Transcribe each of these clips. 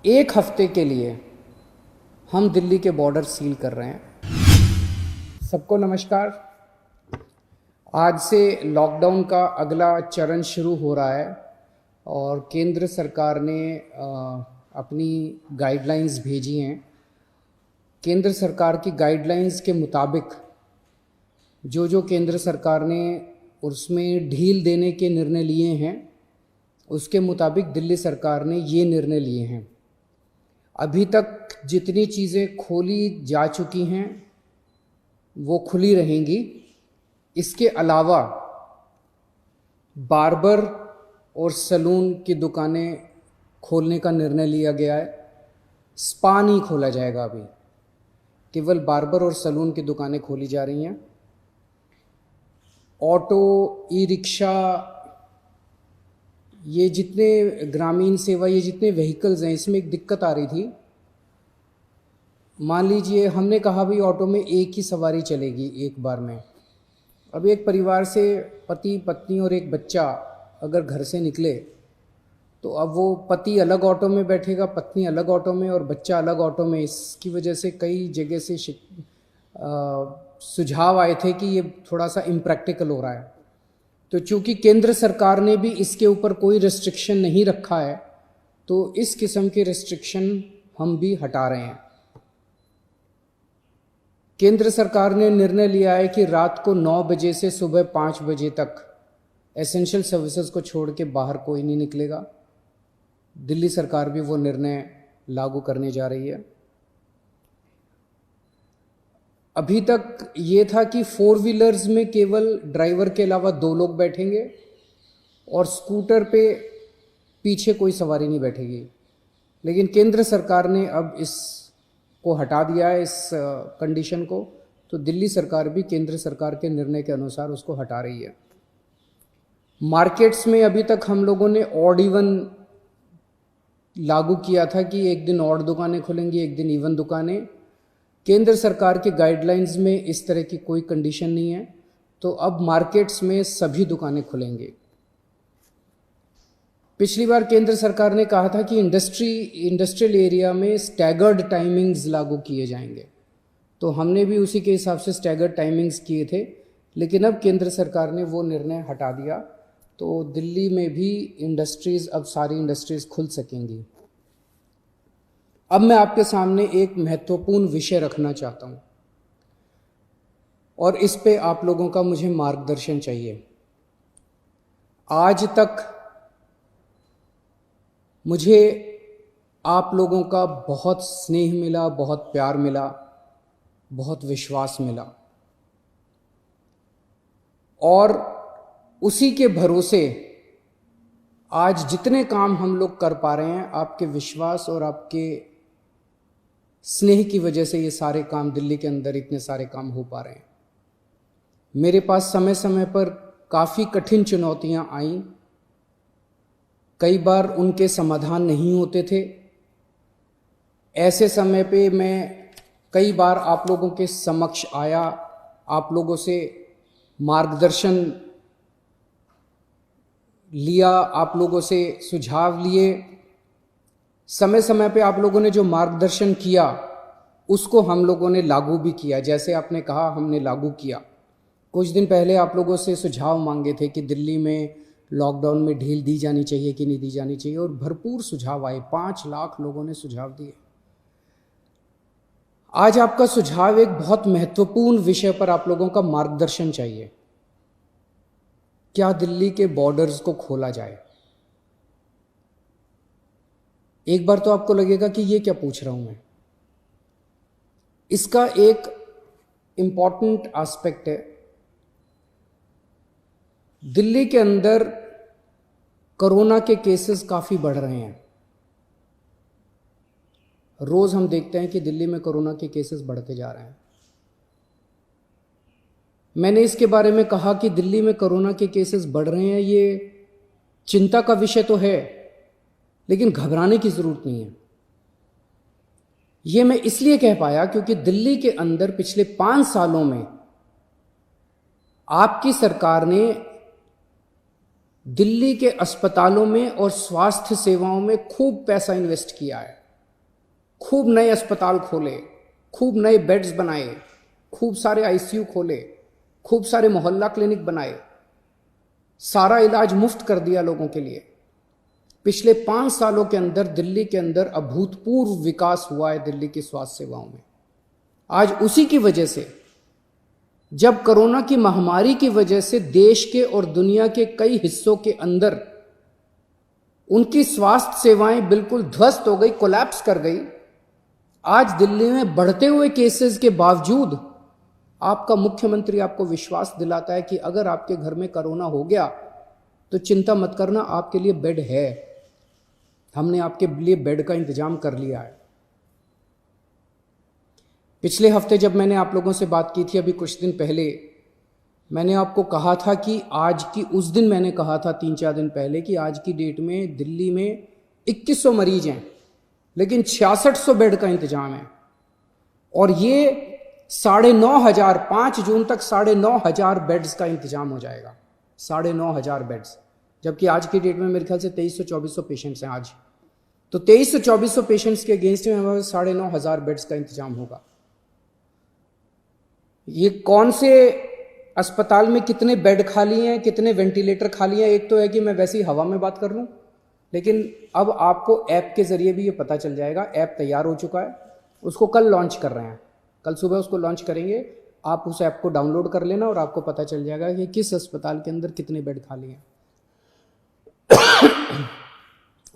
एक हफ्ते के लिए हम दिल्ली के बॉर्डर सील कर रहे हैं। सबको नमस्कार। आज से लॉकडाउन का अगला चरण शुरू हो रहा है और केंद्र सरकार ने अपनी गाइडलाइंस भेजी हैं। केंद्र सरकार की गाइडलाइंस के मुताबिक जो केंद्र सरकार ने उसमें ढील देने के निर्णय लिए हैं, उसके मुताबिक दिल्ली सरकार ने ये निर्णय लिए हैं। अभी तक जितनी चीज़ें खोली जा चुकी हैं वो खुली रहेंगी। इसके अलावा बार्बर और सैलून की दुकानें खोलने का निर्णय लिया गया है। स्पा नहीं खोला जाएगा, अभी केवल बार्बर और सैलून की दुकानें खोली जा रही हैं। ऑटो, ई रिक्शा, ये जितने ग्रामीण सेवा, ये जितने व्हीकल्स हैं, इसमें एक दिक्कत आ रही थी। मान लीजिए हमने कहा भी ऑटो में एक ही सवारी चलेगी एक बार में। अब एक परिवार से पति, पत्नी और एक बच्चा अगर घर से निकले तो अब वो पति अलग ऑटो में बैठेगा, पत्नी अलग ऑटो में और बच्चा अलग ऑटो में। इसकी वजह से कई जगह से सुझाव आए थे कि ये थोड़ा सा इम्प्रैक्टिकल हो रहा है। तो चूंकि केंद्र सरकार ने भी इसके ऊपर कोई रिस्ट्रिक्शन नहीं रखा है, तो इस किस्म के रिस्ट्रिक्शन हम भी हटा रहे हैं। केंद्र सरकार ने निर्णय लिया है कि रात को 9 बजे से सुबह 5 बजे तक एसेंशियल सर्विसेज को छोड़ के बाहर कोई नहीं निकलेगा। दिल्ली सरकार भी वो निर्णय लागू करने जा रही है। अभी तक ये था कि 4 व्हीलर्स में केवल ड्राइवर के अलावा 2 लोग बैठेंगे और स्कूटर पे पीछे कोई सवारी नहीं बैठेगी। लेकिन केंद्र सरकार ने अब इसको हटा दिया है, इस कंडीशन को। तो दिल्ली सरकार भी केंद्र सरकार के निर्णय के अनुसार उसको हटा रही है। मार्केट्स में अभी तक हम लोगों ने ऑड इवन लागू किया था कि एक दिन ऑड दुकानें खुलेंगी, एक दिन इवन दुकानें। केंद्र सरकार के गाइडलाइंस में इस तरह की कोई कंडीशन नहीं है, तो अब मार्केट्स में सभी दुकानें खुलेंगी। पिछली बार केंद्र सरकार ने कहा था कि इंडस्ट्रियल एरिया में स्टैगर्ड टाइमिंग्स लागू किए जाएंगे, तो हमने भी उसी के हिसाब से स्टैगर्ड टाइमिंग्स किए थे। लेकिन अब केंद्र सरकार ने वो निर्णय हटा दिया, तो दिल्ली में भी इंडस्ट्रीज़, अब सारी इंडस्ट्रीज़ खुल सकेंगी। अब मैं आपके सामने एक महत्वपूर्ण विषय रखना चाहता हूँ और इस पे आप लोगों का मुझे मार्गदर्शन चाहिए। आज तक मुझे आप लोगों का बहुत स्नेह मिला, बहुत प्यार मिला, बहुत विश्वास मिला और उसी के भरोसे आज जितने काम हम लोग कर पा रहे हैं, आपके विश्वास और आपके स्नेह की वजह से ये सारे काम, दिल्ली के अंदर इतने सारे काम हो पा रहे हैं। मेरे पास समय समय पर काफ़ी कठिन चुनौतियां आईं, कई बार उनके समाधान नहीं होते थे। ऐसे समय पे मैं कई बार आप लोगों के समक्ष आया, आप लोगों से मार्गदर्शन लिया, आप लोगों से सुझाव लिए। समय समय पे आप लोगों ने जो मार्गदर्शन किया उसको हम लोगों ने लागू भी किया। जैसे आपने कहा, हमने लागू किया। कुछ दिन पहले आप लोगों से सुझाव मांगे थे कि दिल्ली में लॉकडाउन में ढील दी जानी चाहिए कि नहीं दी जानी चाहिए, और भरपूर सुझाव आए। 5 लाख लोगों ने सुझाव दिए। आज आपका सुझाव एक बहुत महत्वपूर्ण विषय पर आप लोगों का मार्गदर्शन चाहिए। क्या दिल्ली के बॉर्डर्स को खोला जाए? एक बार तो आपको लगेगा कि ये क्या पूछ रहा हूं मैं। इसका एक इंपॉर्टेंट एस्पेक्ट है, दिल्ली के अंदर कोरोना के केसेस काफ़ी बढ़ रहे हैं। रोज़ हम देखते हैं कि दिल्ली में कोरोना के केसेस बढ़ते जा रहे हैं। मैंने इसके बारे में कहा कि दिल्ली में कोरोना के केसेस बढ़ रहे हैं, ये चिंता का विषय तो है, लेकिन घबराने की ज़रूरत नहीं है। ये मैं इसलिए कह पाया क्योंकि दिल्ली के अंदर पिछले 5 सालों में आपकी सरकार ने दिल्ली के अस्पतालों में और स्वास्थ्य सेवाओं में खूब पैसा इन्वेस्ट किया है। खूब नए अस्पताल खोले, खूब नए बेड्स बनाए, खूब सारे आईसीयू खोले, खूब सारे मोहल्ला क्लिनिक बनाए, सारा इलाज मुफ्त कर दिया लोगों के लिए। पिछले 5 सालों के अंदर दिल्ली के अंदर अभूतपूर्व विकास हुआ है दिल्ली की स्वास्थ्य सेवाओं में। आज उसी की वजह से, जब कोरोना की महामारी की वजह से देश के और दुनिया के कई हिस्सों के अंदर उनकी स्वास्थ्य सेवाएं बिल्कुल ध्वस्त हो गई, कोलैप्स कर गई, आज दिल्ली में बढ़ते हुए केसेस के बावजूद आपका मुख्यमंत्री आपको विश्वास दिलाता है कि अगर आपके घर में कोरोना हो गया तो चिंता मत करना, आपके लिए बेड है, हमने आपके लिए बेड का इंतजाम कर लिया है। पिछले हफ्ते जब मैंने आप लोगों से बात की थी, अभी कुछ दिन पहले, मैंने आपको कहा था कि आज की, उस दिन मैंने कहा था 3-4 दिन पहले कि आज की डेट में दिल्ली में 2100 मरीज हैं, लेकिन 6600 बेड का इंतजाम है। और ये 9,500, 5 जून तक 9,500 बेड्स का इंतजाम हो जाएगा, 9,500 बेड्स। जबकि आज की डेट में मेरे ख्याल से 2300-2400 पेशेंट्स हैं आज। तो 2300-2400 पेशेंट्स के अगेंस्ट में हमारे 9,500 बेड्स का इंतजाम होगा। ये कौन से अस्पताल में कितने बेड खाली हैं, कितने वेंटिलेटर खाली हैं, एक तो है कि मैं वैसी हवा में बात कर लूं, लेकिन अब आपको ऐप के जरिए भी ये पता चल जाएगा। ऐप तैयार हो चुका है, उसको कल लॉन्च कर रहे हैं, कल सुबह उसको लॉन्च करेंगे। आप उस ऐप को डाउनलोड कर लेना और आपको पता चल जाएगा कि किस अस्पताल के अंदर कितने बेड खाली हैं।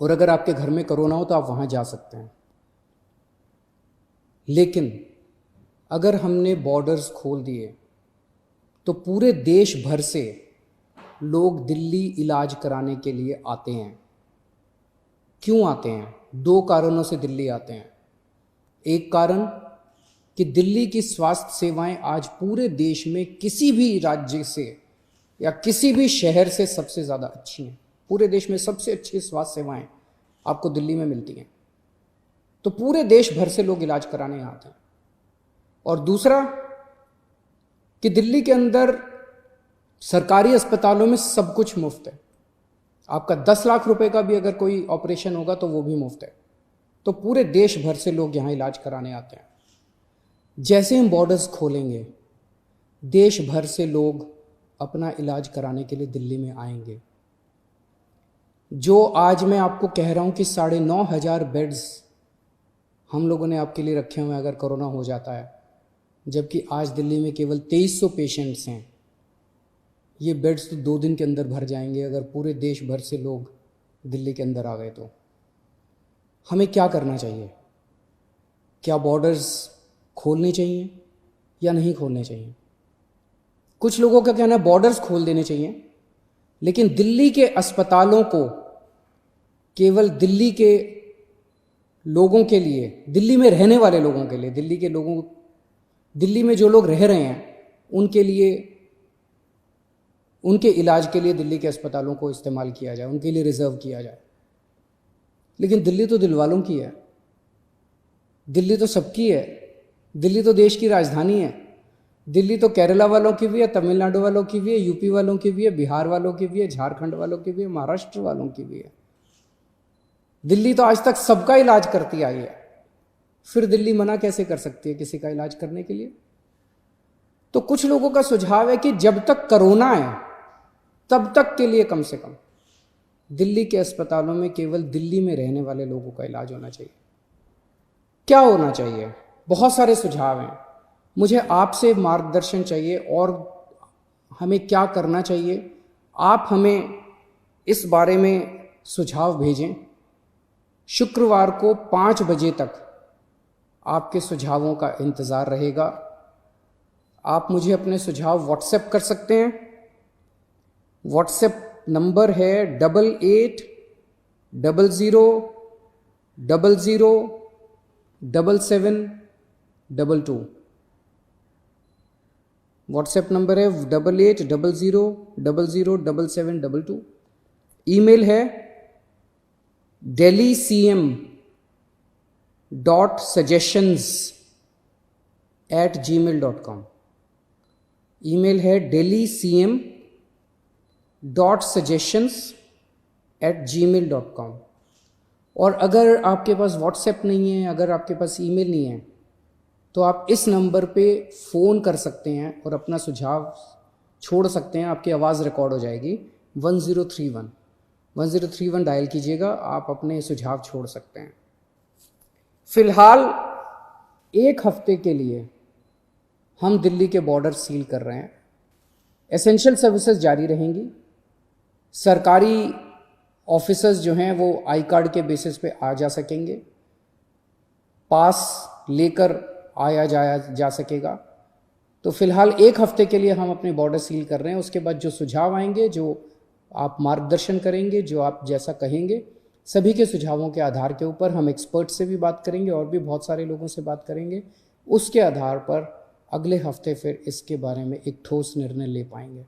और अगर आपके घर में कोरोना हो तो आप वहां जा सकते हैं। लेकिन अगर हमने बॉर्डर्स खोल दिए तो पूरे देश भर से लोग दिल्ली इलाज कराने के लिए आते हैं। क्यों आते हैं? 2 कारणों से दिल्ली आते हैं। एक कारण कि दिल्ली की स्वास्थ्य सेवाएं आज पूरे देश में किसी भी राज्य से या किसी भी शहर से सबसे ज़्यादा अच्छी हैं। पूरे देश में सबसे अच्छी स्वास्थ्य सेवाएं आपको दिल्ली में मिलती हैं, तो पूरे देश भर से लोग इलाज कराने आते हैं। और दूसरा कि दिल्ली के अंदर सरकारी अस्पतालों में सब कुछ मुफ्त है। आपका 10 लाख रुपए का भी अगर कोई ऑपरेशन होगा तो वो भी मुफ्त है। तो पूरे देश भर से लोग यहाँ इलाज कराने आते हैं। जैसे हम बॉर्डर्स खोलेंगे, देश भर से लोग अपना इलाज कराने के लिए दिल्ली में आएंगे। जो आज मैं आपको कह रहा हूँ कि 9,500 बेड्स हम लोगों ने आपके लिए रखे हुए हैं अगर कोरोना हो जाता है, जबकि आज दिल्ली में केवल 2300 पेशेंट्स हैं। ये बेड्स तो 2 दिन के अंदर भर जाएंगे अगर पूरे देश भर से लोग दिल्ली के अंदर आ गए। तो हमें क्या करना चाहिए? क्या बॉर्डर्स खोलने चाहिए या नहीं खोलने चाहिए? कुछ लोगों का कहना है बॉर्डर्स खोल देने चाहिए, लेकिन दिल्ली के अस्पतालों को केवल दिल्ली के लोगों के लिए, दिल्ली में रहने वाले लोगों के लिए, दिल्ली में जो लोग रह रहे हैं उनके लिए, उनके इलाज के लिए दिल्ली के अस्पतालों को इस्तेमाल किया जाए, उनके लिए रिजर्व किया जाए। लेकिन दिल्ली तो दिल वालों की है, दिल्ली तो सबकी है, दिल्ली तो देश की राजधानी है। दिल्ली तो केरला वालों की भी है, तमिलनाडु वालों की भी है, यूपी वालों की भी है, बिहार वालों की भी है, झारखंड वालों की भी है, महाराष्ट्र वालों की भी है। दिल्ली तो आज तक सबका इलाज करती आई है, फिर दिल्ली मना कैसे कर सकती है किसी का इलाज करने के लिए? तो कुछ लोगों का सुझाव है कि जब तक कोरोना है तब तक के लिए कम से कम दिल्ली के अस्पतालों में केवल दिल्ली में रहने वाले लोगों का इलाज होना चाहिए। क्या होना चाहिए? बहुत सारे सुझाव हैं। मुझे आपसे मार्गदर्शन चाहिए और हमें क्या करना चाहिए, आप हमें इस बारे में सुझाव भेजें। शुक्रवार को 5 बजे तक आपके सुझावों का इंतज़ार रहेगा। आप मुझे अपने सुझाव व्हाट्सएप कर सकते हैं। व्हाट्सएप नंबर है 8800007722। व्हाट्सएप नंबर है 8800007722। ईमेल है delhycm.suggestions@gmail.com। ईमेल है delhycm.suggestions@gmail.com। और अगर आपके पास व्हाट्सएप नहीं है, अगर आपके पास ईमेल नहीं है, तो आप इस नंबर पे फ़ोन कर सकते हैं और अपना सुझाव छोड़ सकते हैं। आपकी आवाज़ रिकॉर्ड हो जाएगी। 1031 डायल कीजिएगा, आप अपने सुझाव छोड़ सकते हैं। फ़िलहाल 1 हफ्ते के लिए हम दिल्ली के बॉर्डर सील कर रहे हैं। एसेंशियल सर्विसेज जारी रहेंगी। सरकारी ऑफिसर्स जो हैं वो आई कार्ड के बेसिस पे आ जा सकेंगे, पास लेकर आया जाया जा सकेगा। तो फिलहाल 1 हफ्ते के लिए हम अपने बॉर्डर सील कर रहे हैं। उसके बाद जो सुझाव आएंगे, जो आप मार्गदर्शन करेंगे, जो आप जैसा कहेंगे, सभी के सुझावों के आधार के ऊपर हम एक्सपर्ट से भी बात करेंगे और भी बहुत सारे लोगों से बात करेंगे। उसके आधार पर अगले हफ्ते फिर इसके बारे में एक ठोस निर्णय ले पाएंगे।